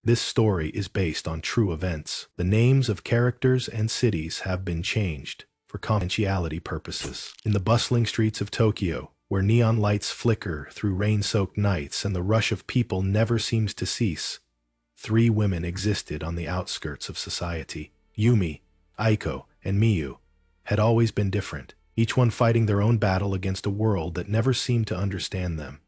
This story is based on true events. The names of characters and cities have been changed for confidentiality purposes. In the bustling streets of Tokyo, where neon lights flicker through rain-soaked nights and the rush of people never seems to cease, three women existed on the outskirts of society. Yumi, Aiko, and Miyu had always been different, each one fighting their own battle against a world that never seemed to understand them.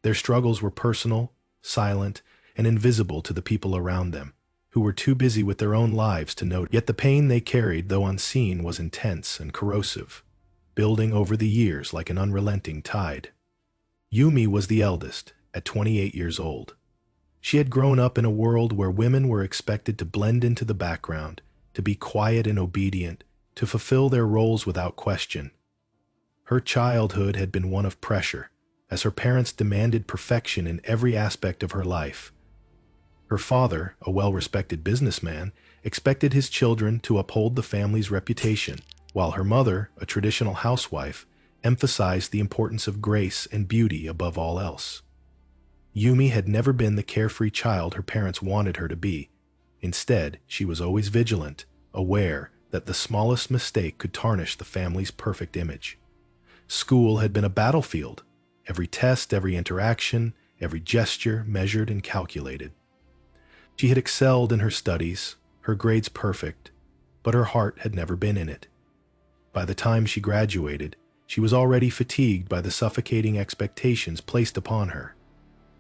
Their struggles were personal, silent, and invisible to the people around them, who were too busy with their own lives to note. Yet the pain they carried, though unseen, was intense and corrosive, building over the years like an unrelenting tide. Yumi was the eldest, at 28 years old. She had grown up in a world where women were expected to blend into the background, to be quiet and obedient, to fulfill their roles without question. Her childhood had been one of pressure, as her parents demanded perfection in every aspect of her life. Her father, a well-respected businessman, expected his children to uphold the family's reputation, while her mother, a traditional housewife, emphasized the importance of grace and beauty above all else. Yumi had never been the carefree child her parents wanted her to be. Instead, she was always vigilant, aware that the smallest mistake could tarnish the family's perfect image. School had been a battlefield, every test, every interaction, every gesture measured and calculated. She had excelled in her studies, her grades perfect, but her heart had never been in it. By the time she graduated, she was already fatigued by the suffocating expectations placed upon her.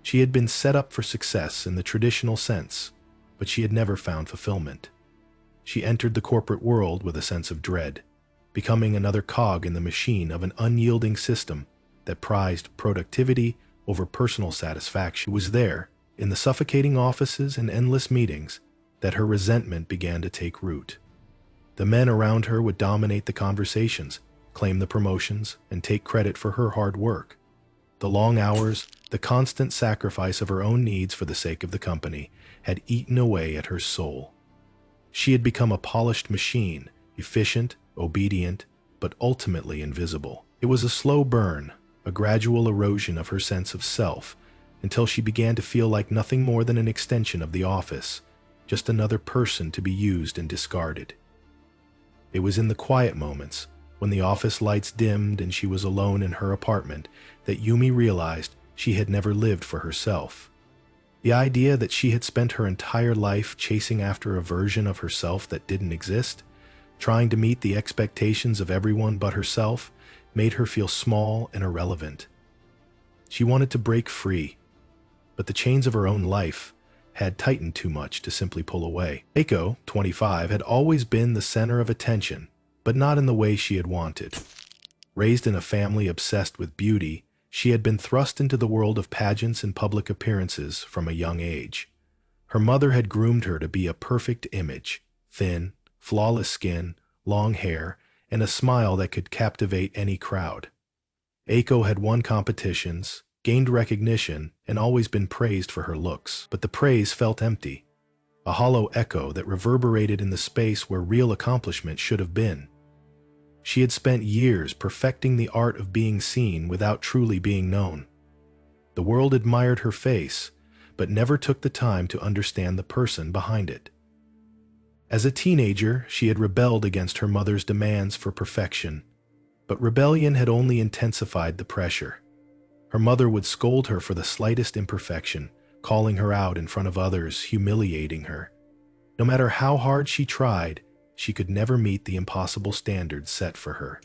She had been set up for success in the traditional sense, but she had never found fulfillment. She entered the corporate world with a sense of dread, becoming another cog in the machine of an unyielding system that prized productivity over personal satisfaction. It was there, in the suffocating offices and endless meetings, that her resentment began to take root. The men around her would dominate the conversations, claim the promotions, and take credit for her hard work. The long hours, the constant sacrifice of her own needs for the sake of the company, had eaten away at her soul. She had become a polished machine, efficient, obedient, but ultimately invisible. It was a slow burn, a gradual erosion of her sense of self, until she began to feel like nothing more than an extension of the office, just another person to be used and discarded. It was in the quiet moments, when the office lights dimmed and she was alone in her apartment, that Yumi realized she had never lived for herself. The idea that she had spent her entire life chasing after a version of herself that didn't exist, trying to meet the expectations of everyone but herself, made her feel small and irrelevant. She wanted to break free, but the chains of her own life had tightened too much to simply pull away. Aiko, 25, had always been the center of attention, but not in the way she had wanted. Raised in a family obsessed with beauty, she had been thrust into the world of pageants and public appearances from a young age. Her mother had groomed her to be a perfect image, thin, flawless skin, long hair, and a smile that could captivate any crowd. Aiko had won competitions, gained recognition, and always been praised for her looks, but the praise felt empty, a hollow echo that reverberated in the space where real accomplishment should have been. She had spent years perfecting the art of being seen without truly being known. The world admired her face, but never took the time to understand the person behind it. As a teenager, she had rebelled against her mother's demands for perfection, but rebellion had only intensified the pressure. Her mother would scold her for the slightest imperfection, calling her out in front of others, humiliating her. No matter how hard she tried, she could never meet the impossible standards set for her.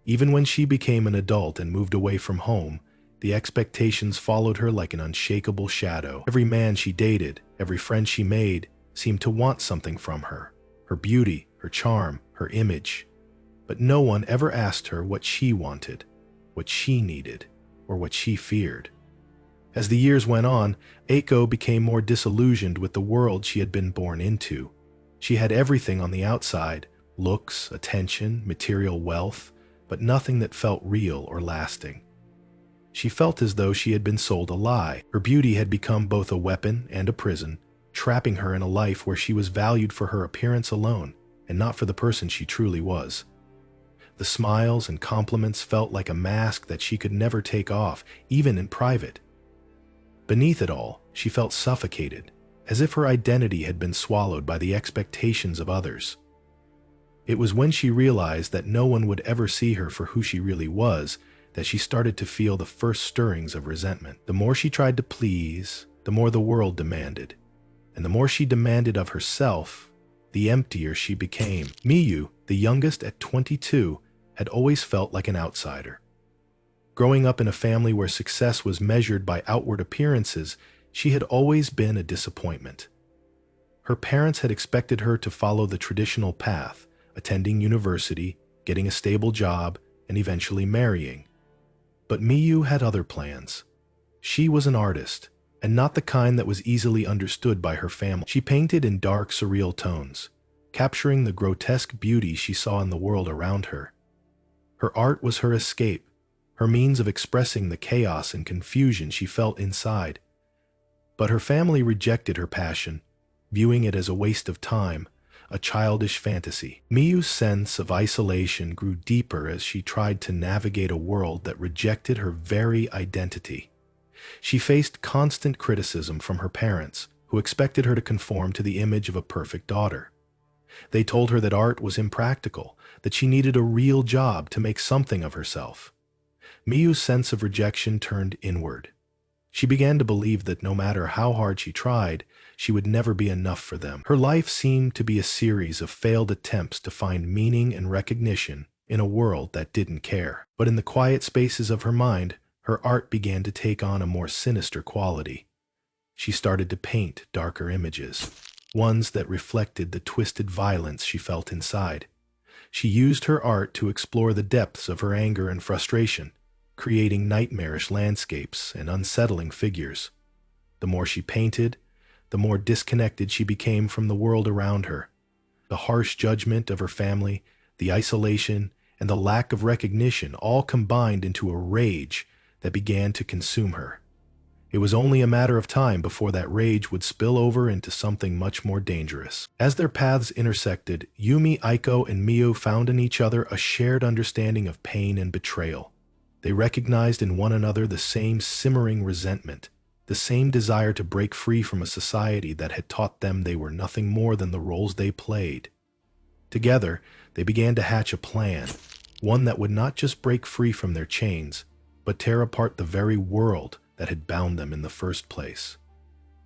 Even when she became an adult and moved away from home, the expectations followed her like an unshakable shadow. Every man she dated, every friend she made, seemed to want something from her, her beauty, her charm, her image. But no one ever asked her what she wanted, what she needed, or what she feared. As the years went on, Aiko became more disillusioned with the world she had been born into. She had everything on the outside, looks, attention, material wealth, but nothing that felt real or lasting. She felt as though she had been sold a lie. Her beauty had become both a weapon and a prison, trapping her in a life where she was valued for her appearance alone, and not for the person she truly was. The smiles and compliments felt like a mask that she could never take off, even in private. Beneath it all, she felt suffocated, as if her identity had been swallowed by the expectations of others. It was when she realized that no one would ever see her for who she really was that she started to feel the first stirrings of resentment. The more she tried to please, the more the world demanded. And the more she demanded of herself, the emptier she became. Miyu, the youngest at 22, had always felt like an outsider. Growing up in a family where success was measured by outward appearances, she had always been a disappointment. Her parents had expected her to follow the traditional path, attending university, getting a stable job, and eventually marrying. But Miyu had other plans. She was an artist, and not the kind that was easily understood by her family. She painted in dark, surreal tones, capturing the grotesque beauty she saw in the world around her. Her art was her escape, her means of expressing the chaos and confusion she felt inside. But her family rejected her passion, viewing it as a waste of time, a childish fantasy. Miyu's sense of isolation grew deeper as she tried to navigate a world that rejected her very identity. She faced constant criticism from her parents, who expected her to conform to the image of a perfect daughter. They told her that art was impractical, that she needed a real job to make something of herself. Miyu's sense of rejection turned inward. She began to believe that no matter how hard she tried, she would never be enough for them. Her life seemed to be a series of failed attempts to find meaning and recognition in a world that didn't care. But in the quiet spaces of her mind, her art began to take on a more sinister quality. She started to paint darker images, ones that reflected the twisted violence she felt inside. She used her art to explore the depths of her anger and frustration, creating nightmarish landscapes and unsettling figures. The more she painted, the more disconnected she became from the world around her. The harsh judgment of her family, the isolation, and the lack of recognition all combined into a rage that began to consume her. It was only a matter of time before that rage would spill over into something much more dangerous. As their paths intersected, Yumi, Aiko, and Miyu found in each other a shared understanding of pain and betrayal. They recognized in one another the same simmering resentment, the same desire to break free from a society that had taught them they were nothing more than the roles they played. Together, they began to hatch a plan, one that would not just break free from their chains, but tear apart the very world that had bound them in the first place.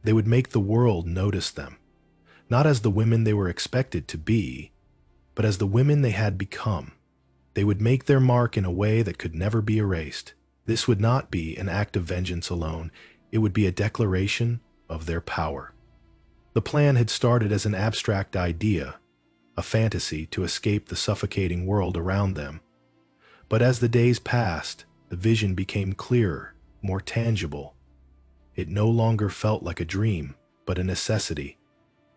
They would make the world notice them, not as the women they were expected to be, but as the women they had become. They would make their mark in a way that could never be erased. This would not be an act of vengeance alone, it would be a declaration of their power. The plan had started as an abstract idea, a fantasy to escape the suffocating world around them. But as the days passed, the vision became clearer, more tangible. It no longer felt like a dream, but a necessity,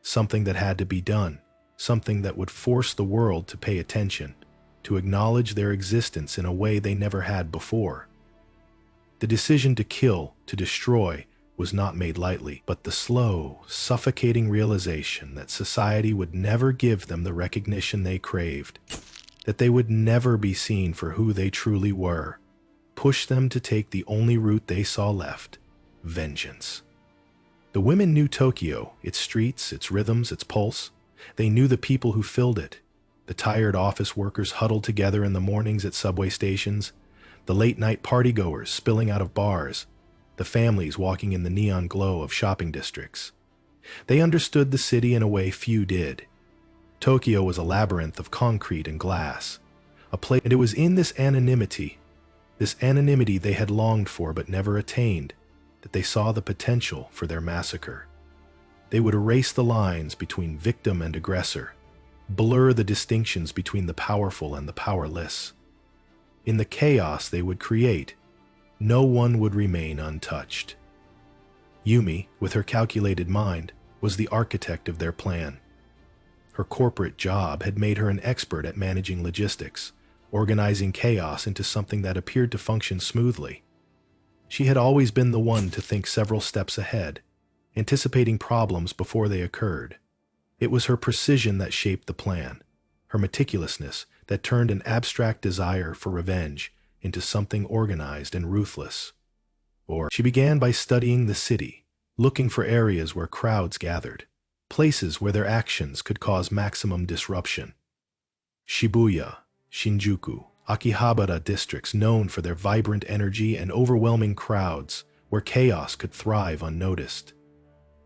something that had to be done, something that would force the world to pay attention, to acknowledge their existence in a way they never had before. The decision to kill, to destroy, was not made lightly, but the slow, suffocating realization that society would never give them the recognition they craved, that they would never be seen for who they truly were, pushed them to take the only route they saw left: vengeance. The women knew Tokyo, its streets, its rhythms, its pulse. They knew the people who filled it. The tired office workers huddled together in the mornings at subway stations, the late-night partygoers spilling out of bars, the families walking in the neon glow of shopping districts. They understood the city in a way few did. Tokyo was a labyrinth of concrete and glass, a place, and it was in this anonymity they had longed for but never attained, that they saw the potential for their massacre. They would erase the lines between victim and aggressor, blur the distinctions between the powerful and the powerless. In the chaos they would create, no one would remain untouched. Yumi, with her calculated mind, was the architect of their plan. Her corporate job had made her an expert at managing logistics, organizing chaos into something that appeared to function smoothly. She had always been the one to think several steps ahead, anticipating problems before they occurred. It was her precision that shaped the plan, her meticulousness that turned an abstract desire for revenge into something organized and ruthless. She began by studying the city, looking for areas where crowds gathered, places where their actions could cause maximum disruption. Shibuya, Shinjuku, Akihabara districts known for their vibrant energy and overwhelming crowds, where chaos could thrive unnoticed.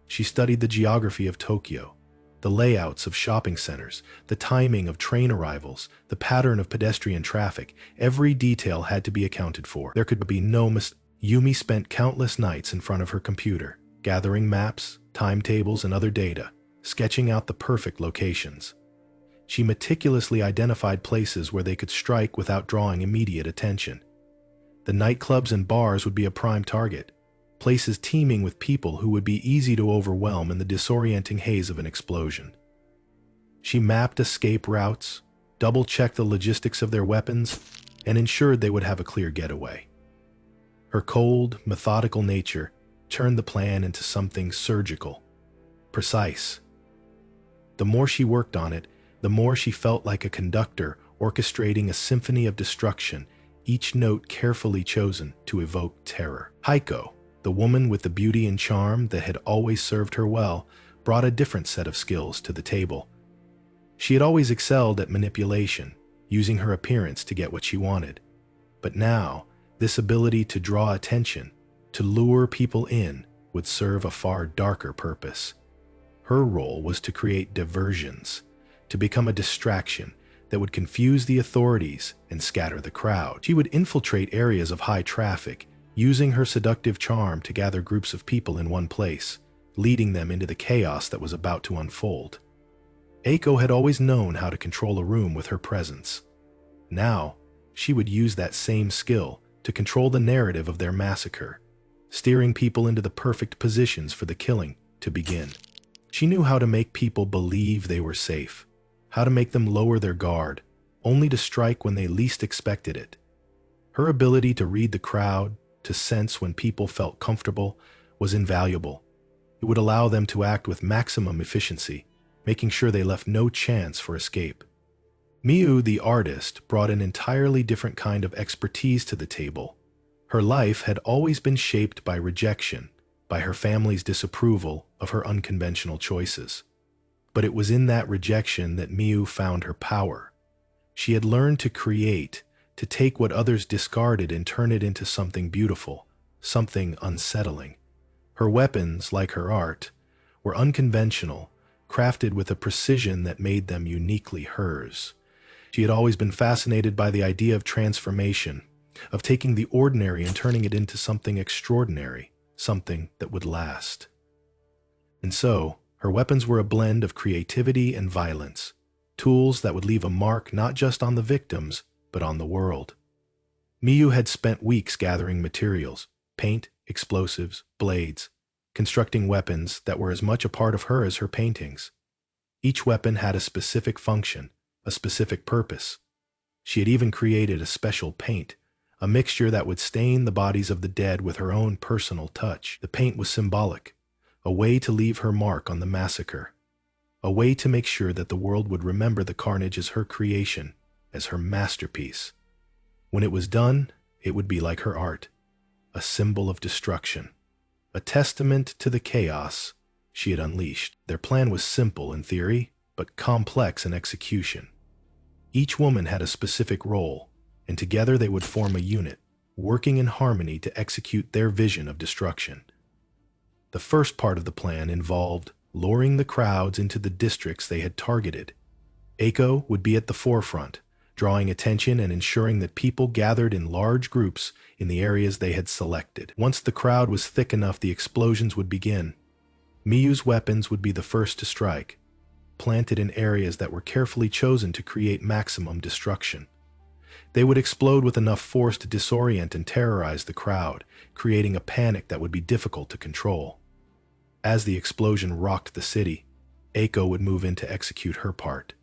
She studied the geography of Tokyo, the layouts of shopping centers, the timing of train arrivals, the pattern of pedestrian traffic. Every detail had to be accounted for. There could be no mistake. Yumi spent countless nights in front of her computer, gathering maps, timetables, and other data, sketching out the perfect locations. She meticulously identified places where they could strike without drawing immediate attention. The nightclubs and bars would be a prime target, places teeming with people who would be easy to overwhelm in the disorienting haze of an explosion. She mapped escape routes, double-checked the logistics of their weapons, and ensured they would have a clear getaway. Her cold, methodical nature turned the plan into something surgical, precise. The more she worked on it, the more she felt like a conductor orchestrating a symphony of destruction, each note carefully chosen to evoke terror. Aiko, the woman with the beauty and charm that had always served her well, brought a different set of skills to the table. She had always excelled at manipulation, using her appearance to get what she wanted. But now, this ability to draw attention, to lure people in, would serve a far darker purpose. Her role was to create diversions, to become a distraction that would confuse the authorities and scatter the crowd. She would infiltrate areas of high traffic, using her seductive charm to gather groups of people in one place, leading them into the chaos that was about to unfold. Aiko had always known how to control a room with her presence. Now, she would use that same skill to control the narrative of their massacre, steering people into the perfect positions for the killing to begin. She knew how to make people believe they were safe, how to make them lower their guard, only to strike when they least expected it. Her ability to read the crowd, to sense when people felt comfortable, was invaluable. It would allow them to act with maximum efficiency, making sure they left no chance for escape. Miyu, the artist, brought an entirely different kind of expertise to the table. Her life had always been shaped by rejection, by her family's disapproval of her unconventional choices. But it was in that rejection that Miyu found her power. She had learned to create, to take what others discarded and turn it into something beautiful, something unsettling. Her weapons, like her art, were unconventional, crafted with a precision that made them uniquely hers. She had always been fascinated by the idea of transformation, of taking the ordinary and turning it into something extraordinary, something that would last. And so, her weapons were a blend of creativity and violence, tools that would leave a mark not just on the victims, but on the world. Miyu had spent weeks gathering materials, paint, explosives, blades, constructing weapons that were as much a part of her as her paintings. Each weapon had a specific function, a specific purpose. She had even created a special paint, a mixture that would stain the bodies of the dead with her own personal touch. The paint was symbolic, a way to leave her mark on the massacre, a way to make sure that the world would remember the carnage as her creation, as her masterpiece. When it was done, it would be like her art, a symbol of destruction, a testament to the chaos she had unleashed. Their plan was simple in theory, but complex in execution. Each woman had a specific role, and together they would form a unit, working in harmony to execute their vision of destruction. The first part of the plan involved luring the crowds into the districts they had targeted. Aiko would be at the forefront, drawing attention and ensuring that people gathered in large groups in the areas they had selected. Once the crowd was thick enough, the explosions would begin. Miyu's weapons would be the first to strike, planted in areas that were carefully chosen to create maximum destruction. They would explode with enough force to disorient and terrorize the crowd, creating a panic that would be difficult to control. As the explosion rocked the city, Aiko would move in to execute her part,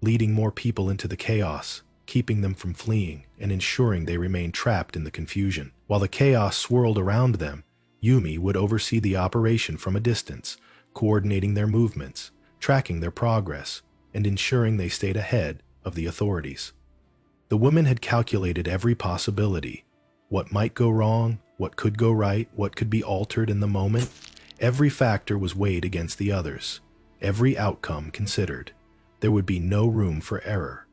leading more people into the chaos, keeping them from fleeing and ensuring they remained trapped in the confusion. While the chaos swirled around them, Yumi would oversee the operation from a distance, coordinating their movements, tracking their progress, and ensuring they stayed ahead of the authorities. The women had calculated every possibility, what might go wrong, what could go right, what could be altered in the moment. Every factor was weighed against the others, every outcome considered. There would be no room for error.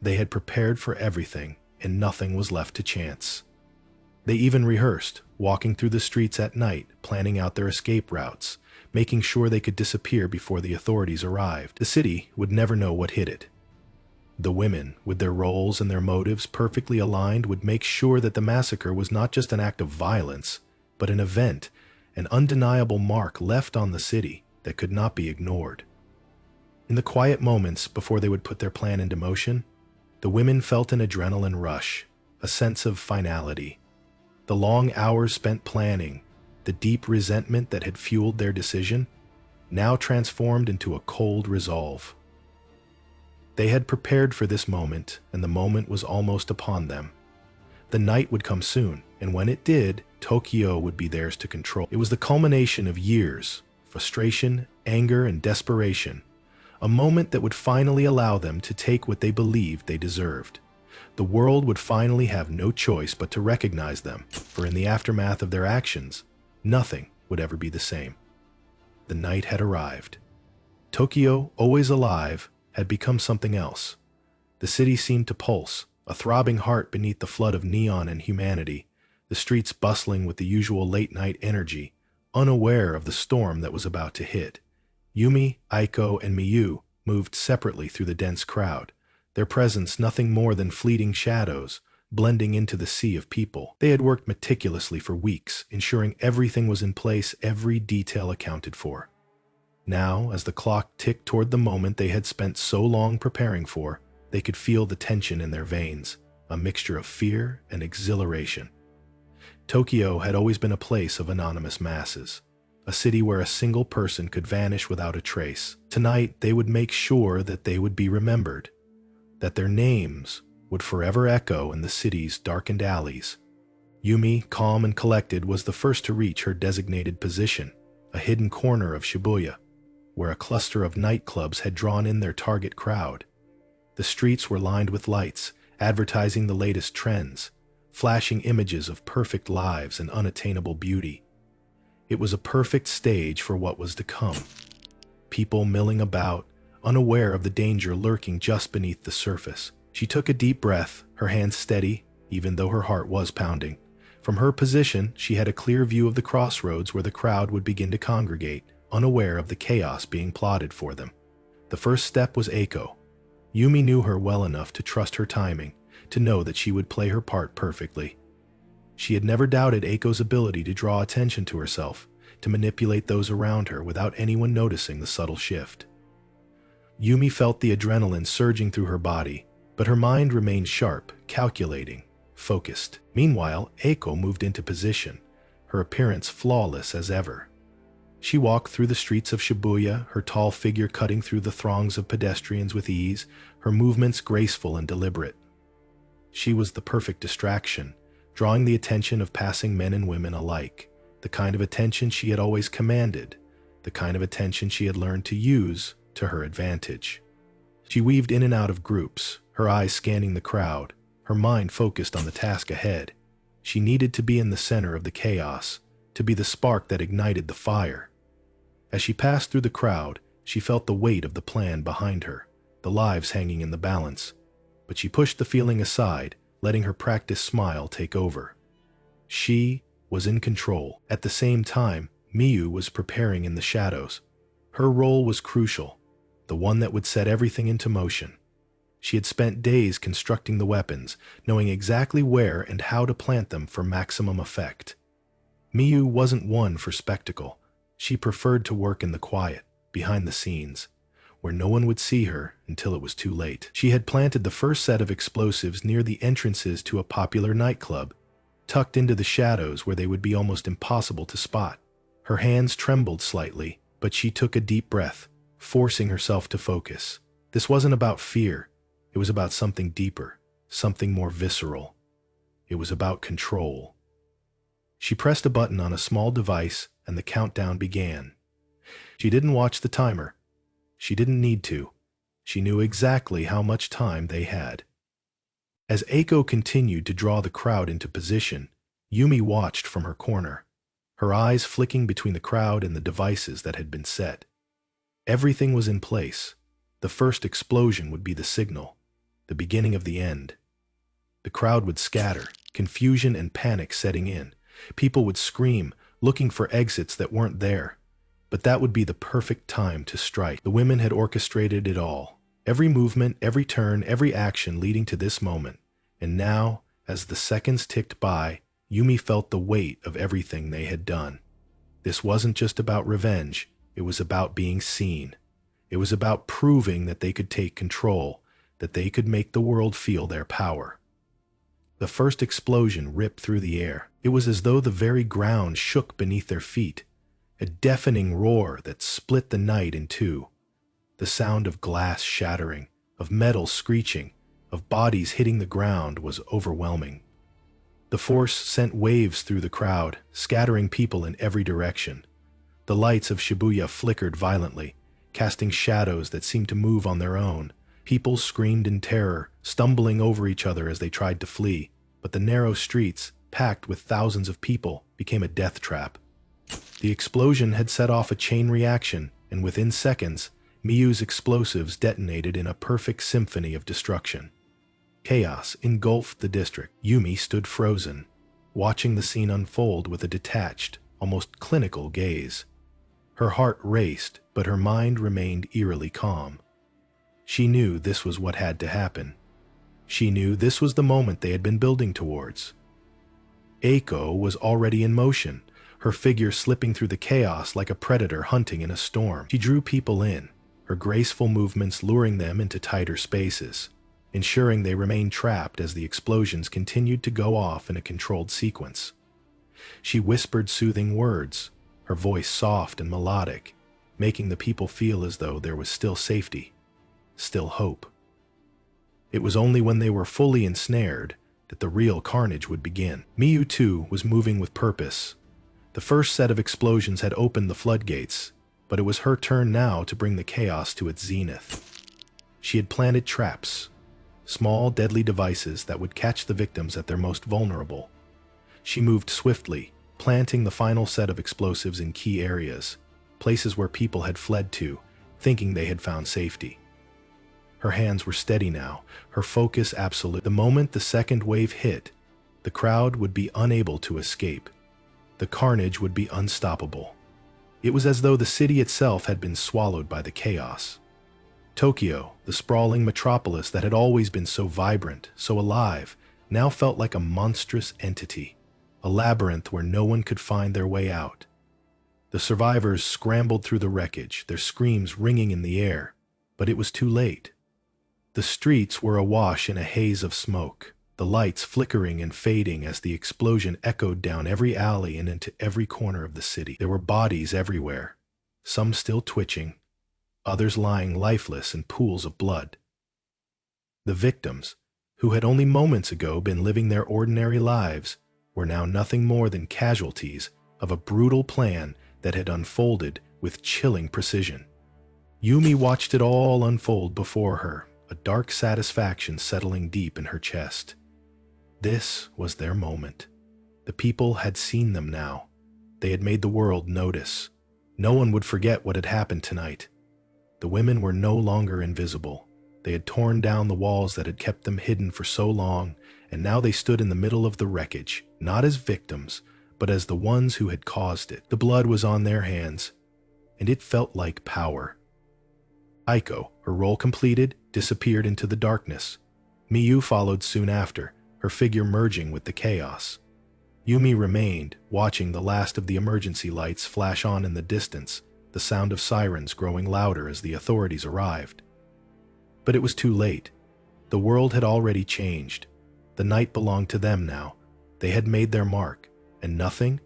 They had prepared for everything, and nothing was left to chance. They even rehearsed, walking through the streets at night, planning out their escape routes, making sure they could disappear before the authorities arrived. The city would never know what hit it. The women, with their roles and their motives perfectly aligned, would make sure that the massacre was not just an act of violence, but an event, an undeniable mark left on the city that could not be ignored. In the quiet moments before they would put their plan into motion, the women felt an adrenaline rush, a sense of finality. The long hours spent planning, the deep resentment that had fueled their decision, now transformed into a cold resolve. They had prepared for this moment, and the moment was almost upon them. The night would come soon, and when it did, Tokyo would be theirs to control. It was the culmination of years, frustration, anger, and desperation, a moment that would finally allow them to take what they believed they deserved. The world would finally have no choice but to recognize them, for in the aftermath of their actions, nothing would ever be the same. The night had arrived. Tokyo, always alive, had become something else. The city seemed to pulse, a throbbing heart beneath the flood of neon and humanity, the streets bustling with the usual late-night energy, unaware of the storm that was about to hit. Yumi, Aiko, and Miyu moved separately through the dense crowd, their presence nothing more than fleeting shadows, blending into the sea of people. They had worked meticulously for weeks, ensuring everything was in place, every detail accounted for. Now, as the clock ticked toward the moment they had spent so long preparing for, they could feel the tension in their veins, a mixture of fear and exhilaration. Tokyo had always been a place of anonymous masses, a city where a single person could vanish without a trace. Tonight, they would make sure that they would be remembered, that their names would forever echo in the city's darkened alleys. Yumi, calm and collected, was the first to reach her designated position, a hidden corner of Shibuya, where a cluster of nightclubs had drawn in their target crowd. The streets were lined with lights, advertising the latest trends, flashing images of perfect lives and unattainable beauty. It was a perfect stage for what was to come. People milling about, unaware of the danger lurking just beneath the surface. She took a deep breath, her hands steady, even though her heart was pounding. From her position, she had a clear view of the crossroads where the crowd would begin to congregate, unaware of the chaos being plotted for them. The first step was Aiko. Yumi knew her well enough to trust her timing, to know that she would play her part perfectly. She had never doubted Aiko's ability to draw attention to herself, to manipulate those around her without anyone noticing the subtle shift. Yumi felt the adrenaline surging through her body, but her mind remained sharp, calculating, focused. Meanwhile, Aiko moved into position, her appearance flawless as ever. She walked through the streets of Shibuya, her tall figure cutting through the throngs of pedestrians with ease, her movements graceful and deliberate. She was the perfect distraction, drawing the attention of passing men and women alike, the kind of attention she had always commanded, the kind of attention she had learned to use to her advantage. She weaved in and out of groups, her eyes scanning the crowd, her mind focused on the task ahead. She needed to be in the center of the chaos, to be the spark that ignited the fire. As she passed through the crowd, she felt the weight of the plan behind her, the lives hanging in the balance. But she pushed the feeling aside, letting her practiced smile take over. She was in control. At the same time, Miyu was preparing in the shadows. Her role was crucial, the one that would set everything into motion. She had spent days constructing the weapons, knowing exactly where and how to plant them for maximum effect. Miyu wasn't one for spectacle. She preferred to work in the quiet, behind the scenes, where no one would see her until it was too late. She had planted the first set of explosives near the entrances to a popular nightclub, tucked into the shadows where they would be almost impossible to spot. Her hands trembled slightly, but she took a deep breath, forcing herself to focus. This wasn't about fear. It was about something deeper, something more visceral. It was about control. She pressed a button on a small device and the countdown began. She didn't watch the timer. She didn't need to. She knew exactly how much time they had. As Aiko continued to draw the crowd into position, Yumi watched from her corner. her eyes flicking between the crowd and the devices that had been set. Everything was in place. The first explosion would be the signal, the beginning of the end. The crowd would scatter, confusion and panic setting in. People would scream, looking for exits that weren't there. But that would be the perfect time to strike. The women had orchestrated it all. Every movement, every turn, every action leading to this moment. And now, as the seconds ticked by, Yumi felt the weight of everything they had done. This wasn't just about revenge. It was about being seen. It was about proving that they could take control, that they could make the world feel their power. The first explosion ripped through the air. It was as though the very ground shook beneath their feet, a deafening roar that split the night in two. The sound of glass shattering, of metal screeching, of bodies hitting the ground was overwhelming. The force sent waves through the crowd, scattering people in every direction. The lights of Shibuya flickered violently, casting shadows that seemed to move on their own. People screamed in terror, stumbling over each other as they tried to flee, but the narrow streets, packed with thousands of people, became a death trap. The explosion had set off a chain reaction, and within seconds, Miyu's explosives detonated in a perfect symphony of destruction. Chaos engulfed the district. Yumi stood frozen, watching the scene unfold with a detached, almost clinical gaze. Her heart raced, but her mind remained eerily calm. She knew this was what had to happen. She knew this was the moment they had been building towards. Aiko was already in motion, her figure slipping through the chaos like a predator hunting in a storm. She drew people in, her graceful movements luring them into tighter spaces, ensuring they remained trapped as the explosions continued to go off in a controlled sequence. She whispered soothing words, her voice soft and melodic, making the people feel as though there was still safety, still hope. It was only when they were fully ensnared that the real carnage would begin. Miyu, too, was moving with purpose. The first set of explosions had opened the floodgates, but it was her turn now to bring the chaos to its zenith. She had planted traps, small, deadly devices that would catch the victims at their most vulnerable. She moved swiftly, planting the final set of explosives in key areas, places where people had fled to, thinking they had found safety. Her hands were steady now, her focus absolute. The moment the second wave hit, the crowd would be unable to escape. The carnage would be unstoppable. It was as though the city itself had been swallowed by the chaos. Tokyo, the sprawling metropolis that had always been so vibrant, so alive, now felt like a monstrous entity, a labyrinth where no one could find their way out. The survivors scrambled through the wreckage, their screams ringing in the air, but it was too late. The streets were awash in a haze of smoke, the lights flickering and fading as the explosion echoed down every alley and into every corner of the city. There were bodies everywhere, some still twitching, others lying lifeless in pools of blood. The victims, who had only moments ago been living their ordinary lives, were now nothing more than casualties of a brutal plan that had unfolded with chilling precision. Yumi watched it all unfold before her, a dark satisfaction settling deep in her chest. This was their moment. The people had seen them now. They had made the world notice. No one would forget what had happened tonight. The women were no longer invisible. They had torn down the walls that had kept them hidden for so long, and now they stood in the middle of the wreckage, not as victims, but as the ones who had caused it. The blood was on their hands, and it felt like power. Aiko, her role completed, disappeared into the darkness. Miyu followed soon after, her figure merging with the chaos. Yumi remained, watching the last of the emergency lights flash on in the distance, the sound of sirens growing louder as the authorities arrived. But it was too late. The world had already changed. The night belonged to them now. They had made their mark, and nothing,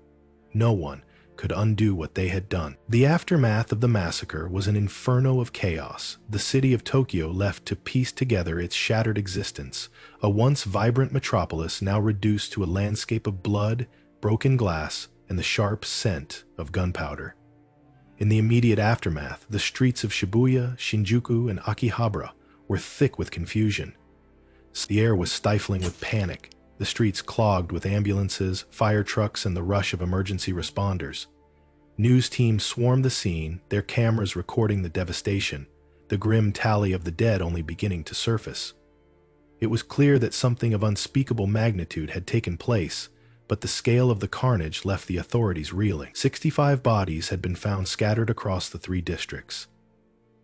no one, could undo what they had done. The aftermath of the massacre was an inferno of chaos. The city of Tokyo left to piece together its shattered existence, a once vibrant metropolis now reduced to a landscape of blood, broken glass, and the sharp scent of gunpowder. In the immediate aftermath, the streets of Shibuya, Shinjuku, and Akihabara were thick with confusion. The air was stifling with panic. The the streets clogged with ambulances, fire trucks, and the rush of emergency responders. News teams swarmed the scene, their cameras recording the devastation, the grim tally of the dead only beginning to surface. It was clear that something of unspeakable magnitude had taken place, but the scale of the carnage left the authorities reeling. 65 bodies had been found scattered across the 3 districts,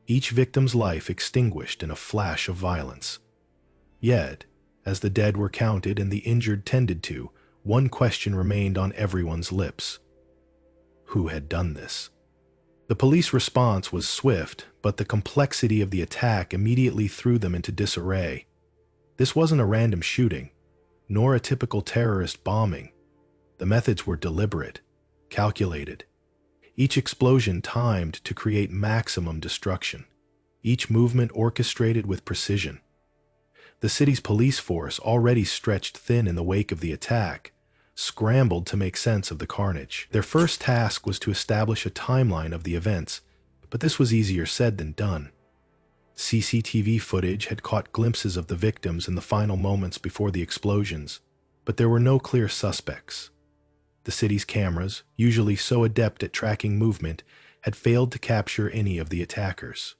each victim's life extinguished in a flash of violence. Yet, as the dead were counted and the injured tended to, one question remained on everyone's lips. Who had done this? The police response was swift, but the complexity of the attack immediately threw them into disarray. This wasn't a random shooting, nor a typical terrorist bombing. The methods were deliberate, calculated. Each explosion timed to create maximum destruction, each movement orchestrated with precision. The city's police force, already stretched thin in the wake of the attack, scrambled to make sense of the carnage. Their first task was to establish a timeline of the events, but this was easier said than done. CCTV footage had caught glimpses of the victims in the final moments before the explosions, but there were no clear suspects. The city's cameras, usually so adept at tracking movement, had failed to capture any of the attackers.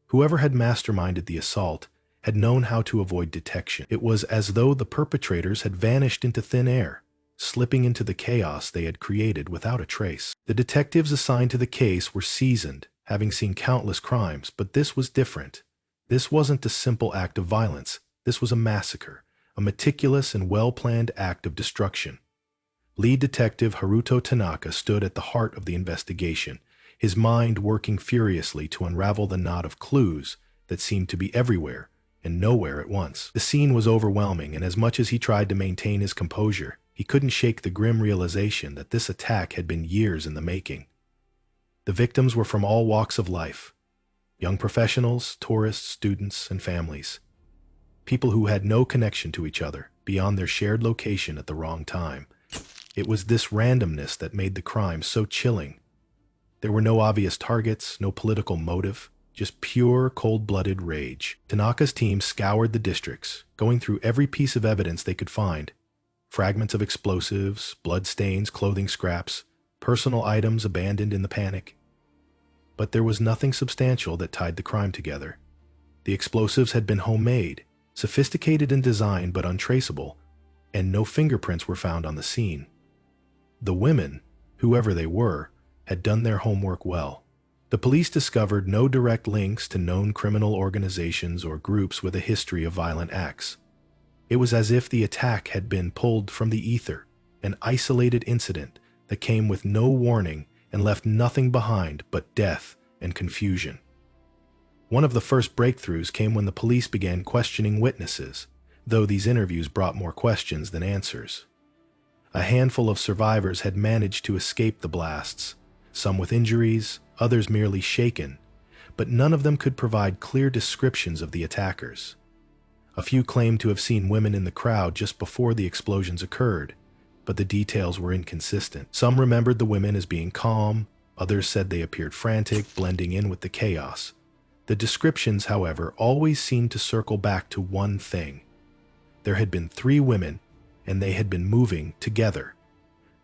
Whoever had masterminded the assault had known how to avoid detection. It was as though the perpetrators had vanished into thin air, slipping into the chaos they had created without a trace. The detectives assigned to the case were seasoned, having seen countless crimes, but this was different. This wasn't a simple act of violence. This was a massacre, a meticulous and well-planned act of destruction. Lead detective Haruto Tanaka stood at the heart of the investigation, his mind working furiously to unravel the knot of clues that seemed to be everywhere and nowhere at once. The scene was overwhelming, and as much as he tried to maintain his composure, he couldn't shake the grim realization that this attack had been years in the making. The victims were from all walks of life: young professionals, tourists, students, and families. People who had no connection to each other beyond their shared location at the wrong time. It was this randomness that made the crime so chilling. There were no obvious targets, no political motive, just pure, cold-blooded rage. Tanaka's team scoured the districts, going through every piece of evidence they could find: fragments of explosives, bloodstains, clothing scraps, personal items abandoned in the panic. But there was nothing substantial that tied the crime together. The explosives had been homemade, sophisticated in design but untraceable, and no fingerprints were found on the scene. The women, whoever they were, had done their homework well. The police discovered no direct links to known criminal organizations or groups with a history of violent acts. It was as if the attack had been pulled from the ether, an isolated incident that came with no warning and left nothing behind but death and confusion. One of the first breakthroughs came when the police began questioning witnesses, though these interviews brought more questions than answers. A handful of survivors had managed to escape the blasts, some with injuries, others merely shaken, but none of them could provide clear descriptions of the attackers. A few claimed to have seen women in the crowd just before the explosions occurred, but the details were inconsistent. Some remembered the women as being calm, others said they appeared frantic, blending in with the chaos. The descriptions, however, always seemed to circle back to one thing. There had been 3 women, and they had been moving together.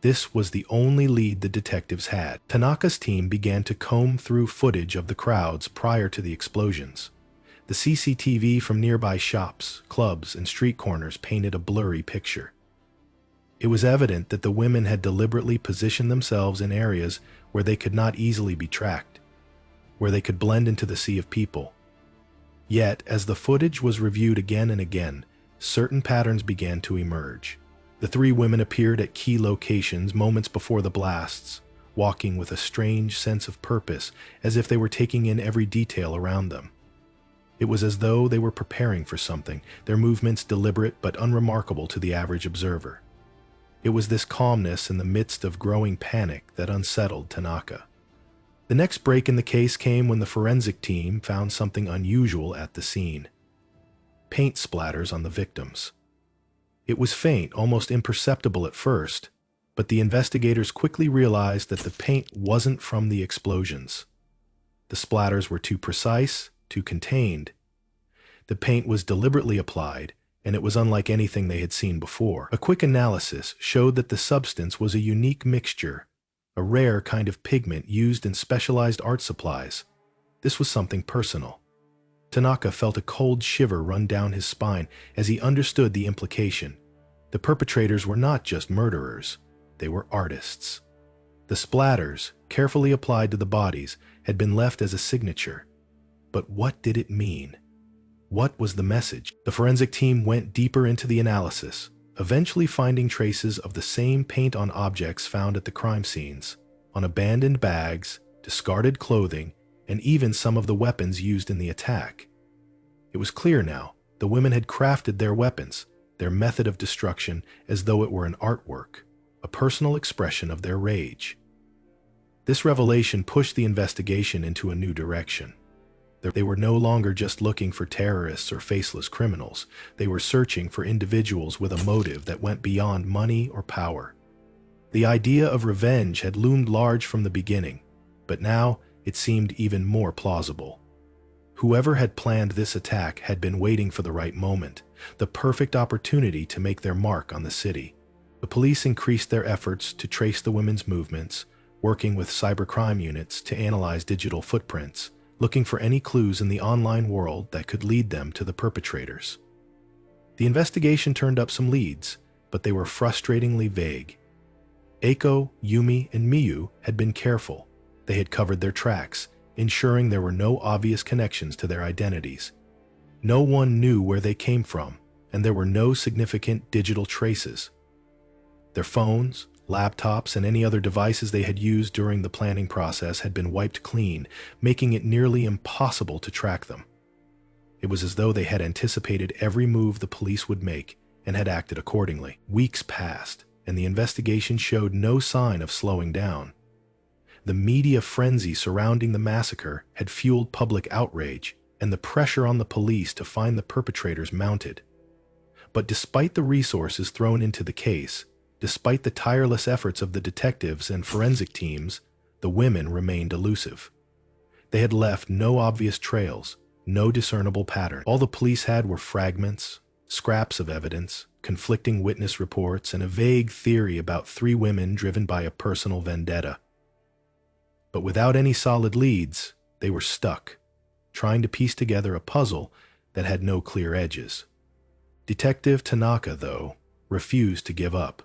This was the only lead the detectives had. Tanaka's team began to comb through footage of the crowds prior to the explosions. The CCTV from nearby shops, clubs, and street corners painted a blurry picture. It was evident that the women had deliberately positioned themselves in areas where they could not easily be tracked, where they could blend into the sea of people. Yet, as the footage was reviewed again and again, certain patterns began to emerge. The 3 women appeared at key locations moments before the blasts, walking with a strange sense of purpose, as if they were taking in every detail around them. It was as though they were preparing for something, their movements deliberate but unremarkable to the average observer. It was this calmness in the midst of growing panic that unsettled Tanaka. The next break in the case came when the forensic team found something unusual at the scene: paint splatters on the victims. It was faint, almost imperceptible at first, but the investigators quickly realized that the paint wasn't from the explosions. The splatters were too precise, too contained. The paint was deliberately applied, and it was unlike anything they had seen before. A quick analysis showed that the substance was a unique mixture, a rare kind of pigment used in specialized art supplies. This was something personal. Tanaka felt a cold shiver run down his spine as he understood the implication. The perpetrators were not just murderers, they were artists. The splatters, carefully applied to the bodies, had been left as a signature. But what did it mean? What was the message? The forensic team went deeper into the analysis, eventually finding traces of the same paint on objects found at the crime scenes, on abandoned bags, discarded clothing, and even some of the weapons used in the attack. It was clear now, the women had crafted their weapons, their method of destruction, as though it were an artwork, a personal expression of their rage. This revelation pushed the investigation into a new direction. They were no longer just looking for terrorists or faceless criminals. They were searching for individuals with a motive that went beyond money or power. The idea of revenge had loomed large from the beginning, but now it seemed even more plausible. Whoever had planned this attack had been waiting for the right moment, the perfect opportunity to make their mark on the city. The police increased their efforts to trace the women's movements, working with cybercrime units to analyze digital footprints, looking for any clues in the online world that could lead them to the perpetrators. The investigation turned up some leads, but they were frustratingly vague. Aiko, Yumi, and Miyu had been careful. They had covered their tracks, ensuring there were no obvious connections to their identities. No one knew where they came from, and there were no significant digital traces. Their phones, laptops, and any other devices they had used during the planning process had been wiped clean, making it nearly impossible to track them. It was as though they had anticipated every move the police would make and had acted accordingly. Weeks passed, and the investigation showed no sign of slowing down. The media frenzy surrounding the massacre had fueled public outrage, and the pressure on the police to find the perpetrators mounted. But despite the resources thrown into the case, despite the tireless efforts of the detectives and forensic teams, the women remained elusive. They had left no obvious trails, no discernible pattern. All the police had were fragments, scraps of evidence, conflicting witness reports, and a vague theory about 3 women driven by a personal vendetta. But without any solid leads, they were stuck, trying to piece together a puzzle that had no clear edges. Detective Tanaka, though, refused to give up.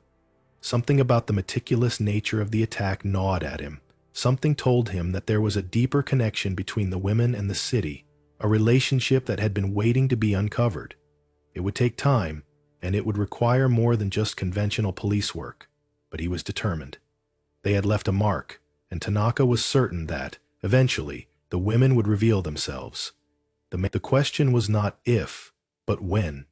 Something about the meticulous nature of the attack gnawed at him. Something told him that there was a deeper connection between the women and the city, a relationship that had been waiting to be uncovered. It would take time, and it would require more than just conventional police work, but he was determined. They had left a mark, and Tanaka was certain that, eventually, the women would reveal themselves. The question was not if, but when.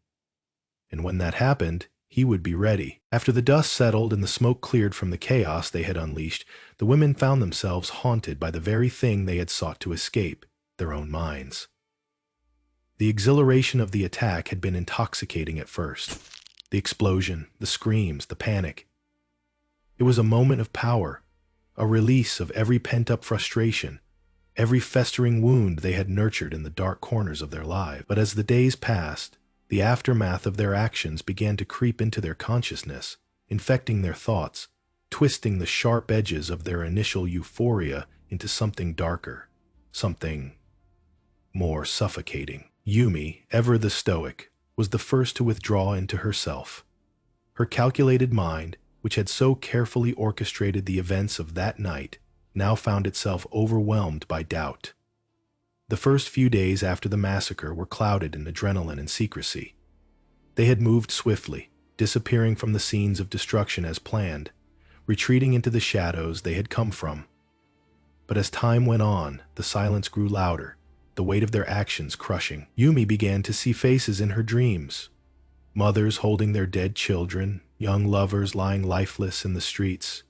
And when that happened, he would be ready. After the dust settled and the smoke cleared from the chaos they had unleashed, the women found themselves haunted by the very thing they had sought to escape, their own minds. The exhilaration of the attack had been intoxicating at first. The explosion, the screams, the panic. It was a moment of power, a release of every pent-up frustration, every festering wound they had nurtured in the dark corners of their lives. But as the days passed, the aftermath of their actions began to creep into their consciousness, infecting their thoughts, twisting the sharp edges of their initial euphoria into something darker, something more suffocating. Yumi, ever the stoic, was the first to withdraw into herself. Her calculated mind, which had so carefully orchestrated the events of that night, now found itself overwhelmed by doubt. The first few days after the massacre were clouded in adrenaline and secrecy. They had moved swiftly, disappearing from the scenes of destruction as planned, retreating into the shadows they had come from. But as time went on, the silence grew louder, the weight of their actions crushing. Yumi began to see faces in her dreams. Mothers holding their dead children, young lovers lying lifeless in the streets,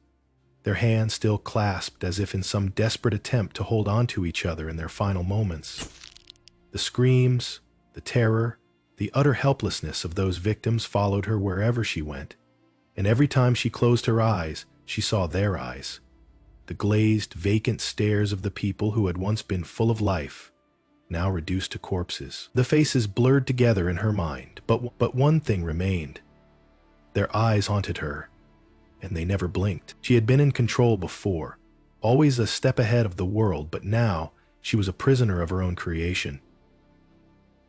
their hands still clasped as if in some desperate attempt to hold on to each other in their final moments. The screams, the terror, the utter helplessness of those victims followed her wherever she went, and every time she closed her eyes, she saw their eyes, the glazed, vacant stares of the people who had once been full of life, now reduced to corpses. The faces blurred together in her mind, but one thing remained. Their eyes haunted her, and they never blinked. She had been in control before, always a step ahead of the world, but now she was a prisoner of her own creation.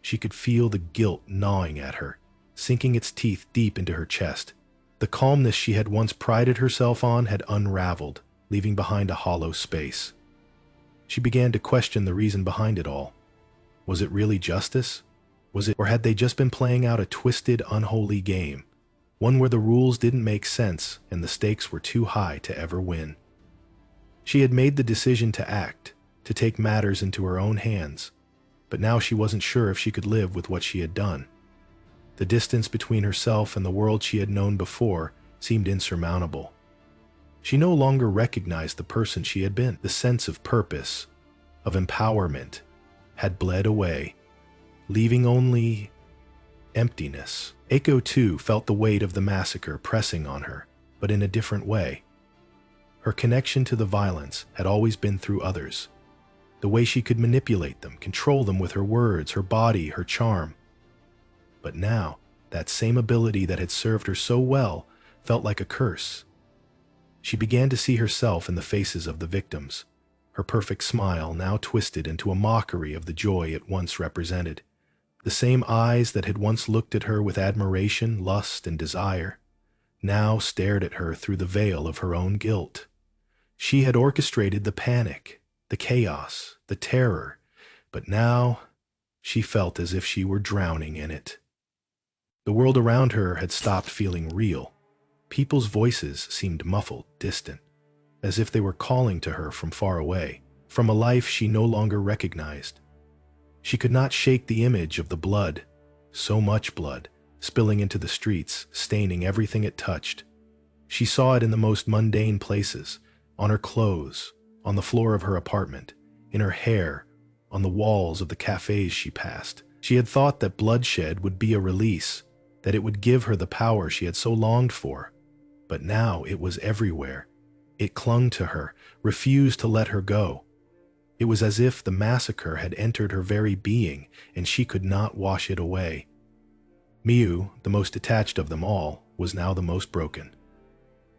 She could feel the guilt gnawing at her, sinking its teeth deep into her chest. The calmness she had once prided herself on had unraveled, leaving behind a hollow space. She began to question the reason behind it all. Was it really justice? Or had they just been playing out a twisted, unholy game? One where the rules didn't make sense and the stakes were too high to ever win. She had made the decision to act, to take matters into her own hands, but now she wasn't sure if she could live with what she had done. The distance between herself and the world she had known before seemed insurmountable. She no longer recognized the person she had been. The sense of purpose, of empowerment, had bled away, leaving only emptiness. Aiko, too, felt the weight of the massacre pressing on her, but in a different way. Her connection to the violence had always been through others. The way she could manipulate them, control them with her words, her body, her charm. But now, that same ability that had served her so well felt like a curse. She began to see herself in the faces of the victims, her perfect smile now twisted into a mockery of the joy it once represented. The same eyes that had once looked at her with admiration, lust, and desire, now stared at her through the veil of her own guilt. She had orchestrated the panic, the chaos, the terror, but now she felt as if she were drowning in it. The world around her had stopped feeling real. People's voices seemed muffled, distant, as if they were calling to her from far away, from a life she no longer recognized. She could not shake the image of the blood, so much blood, spilling into the streets, staining everything it touched. She saw it in the most mundane places, on her clothes, on the floor of her apartment, in her hair, on the walls of the cafes she passed. She had thought that bloodshed would be a release, that it would give her the power she had so longed for. But now it was everywhere. It clung to her, refused to let her go. It was as if the massacre had entered her very being, and she could not wash it away. Miyu, the most attached of them all, was now the most broken.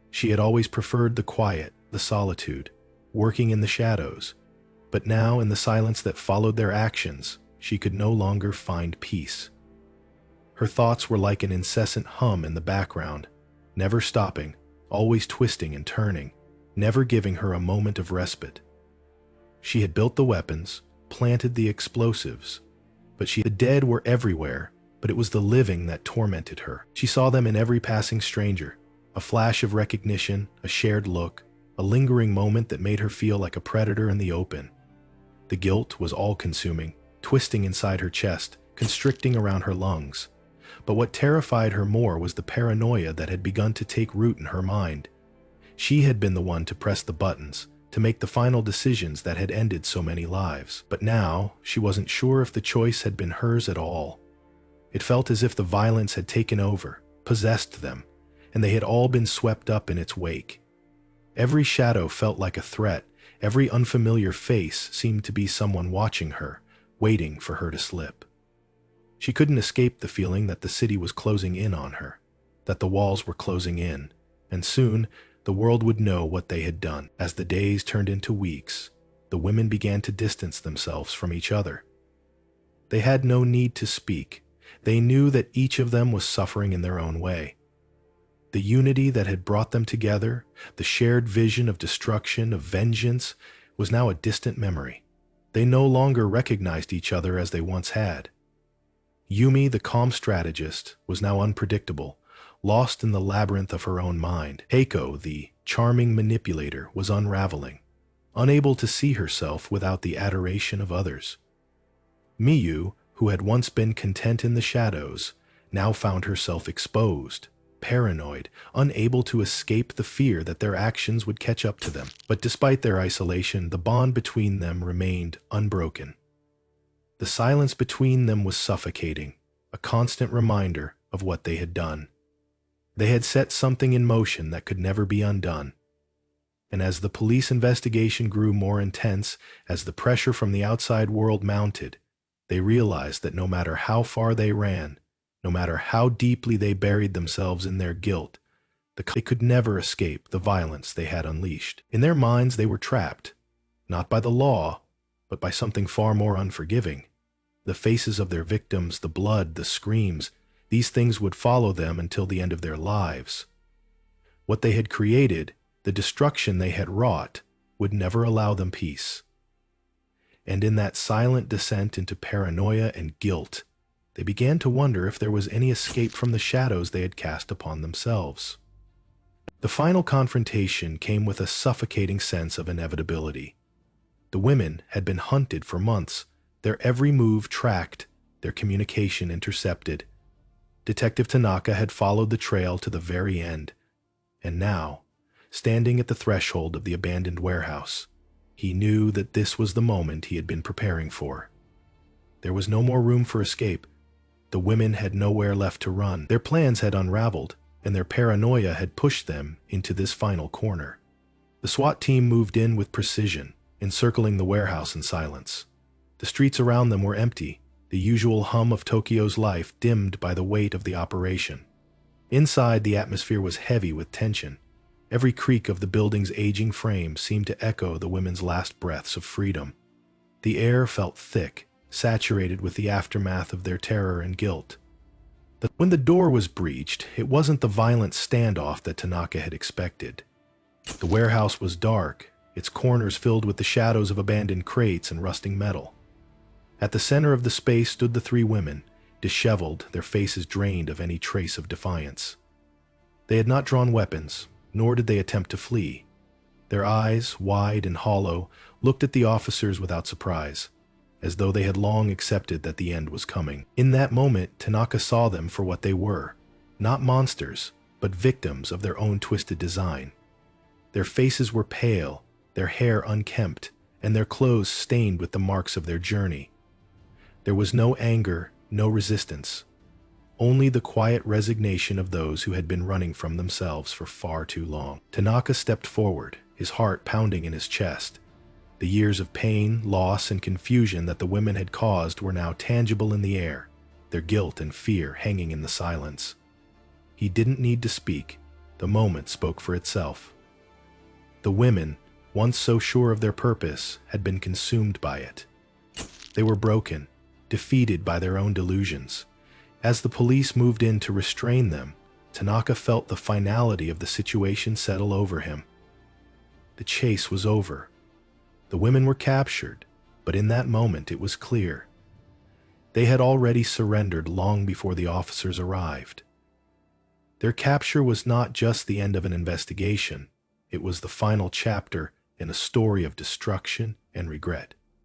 She had always preferred the quiet, the solitude, working in the shadows, but now in the silence that followed their actions, she could no longer find peace. Her thoughts were like an incessant hum in the background, never stopping, always twisting and turning, never giving her a moment of respite. She had built the weapons, planted the explosives, the dead were everywhere, but it was the living that tormented her. She saw them in every passing stranger, a flash of recognition, a shared look, a lingering moment that made her feel like a predator in the open. The guilt was all-consuming, twisting inside her chest, constricting around her lungs. But what terrified her more was the paranoia that had begun to take root in her mind. She had been the one to press the buttons, to make the final decisions that had ended so many lives. But now, she wasn't sure if the choice had been hers at all. It felt as if the violence had taken over, possessed them, and they had all been swept up in its wake. Every shadow felt like a threat. Every unfamiliar face seemed to be someone watching her, waiting for her to slip. She couldn't escape the feeling that the city was closing in on her, that the walls were closing in, and soon the world would know what they had done. As the days turned into weeks, the women began to distance themselves from each other. They had no need to speak. They knew that each of them was suffering in their own way. The unity that had brought them together, the shared vision of destruction, of vengeance, was now a distant memory. They no longer recognized each other as they once had. Yumi, the calm strategist, was now unpredictable, lost in the labyrinth of her own mind. Aiko, the charming manipulator, was unraveling, unable to see herself without the adoration of others. Miyu, who had once been content in the shadows, now found herself exposed, paranoid, unable to escape the fear that their actions would catch up to them. But despite their isolation, the bond between them remained unbroken. The silence between them was suffocating, a constant reminder of what they had done. They had set something in motion that could never be undone. And as the police investigation grew more intense, as the pressure from the outside world mounted, They realized that no matter how far they ran, no matter how deeply they buried themselves in their guilt, they could never escape the violence they had unleashed. In their minds, they were trapped, not by the law, but by something far more unforgiving. The faces of their victims, the blood, the screams, these things would follow them until the end of their lives. What they had created, the destruction they had wrought, would never allow them peace. And in that silent descent into paranoia and guilt, they began to wonder if there was any escape from the shadows they had cast upon themselves. The final confrontation came with a suffocating sense of inevitability. The women had been hunted for months, their every move tracked, their communication intercepted. Detective Tanaka had followed the trail to the very end, and now, standing at the threshold of the abandoned warehouse, he knew that this was the moment he had been preparing for. There was no more room for escape. The women had nowhere left to run. Their plans had unraveled, and their paranoia had pushed them into this final corner. The SWAT team moved in with precision, encircling the warehouse in silence. The streets around them were empty, the usual hum of Tokyo's life dimmed by the weight of the operation. Inside, the atmosphere was heavy with tension. Every creak of the building's aging frame seemed to echo the women's last breaths of freedom. The air felt thick, saturated with the aftermath of their terror and guilt. When the door was breached, it wasn't the violent standoff that Tanaka had expected. The warehouse was dark, its corners filled with the shadows of abandoned crates and rusting metal. At the center of the space stood the three women, disheveled, their faces drained of any trace of defiance. They had not drawn weapons, nor did they attempt to flee. Their eyes, wide and hollow, looked at the officers without surprise, as though they had long accepted that the end was coming. In that moment, Tanaka saw them for what they were, not monsters, but victims of their own twisted design. Their faces were pale, their hair unkempt, and their clothes stained with the marks of their journey. There was no anger, no resistance, only the quiet resignation of those who had been running from themselves for far too long. Tanaka stepped forward, his heart pounding in his chest. The years of pain, loss, and confusion that the women had caused were now tangible in the air, their guilt and fear hanging in the silence. He didn't need to speak. The moment spoke for itself. The women, once so sure of their purpose, had been consumed by it. They were broken, defeated by their own delusions. As the police moved in to restrain them, Tanaka felt the finality of the situation settle over him. The chase was over. The women were captured, but in that moment it was clear. They had already surrendered long before the officers arrived. Their capture was not just the end of an investigation, it was the final chapter in a story of destruction and regret.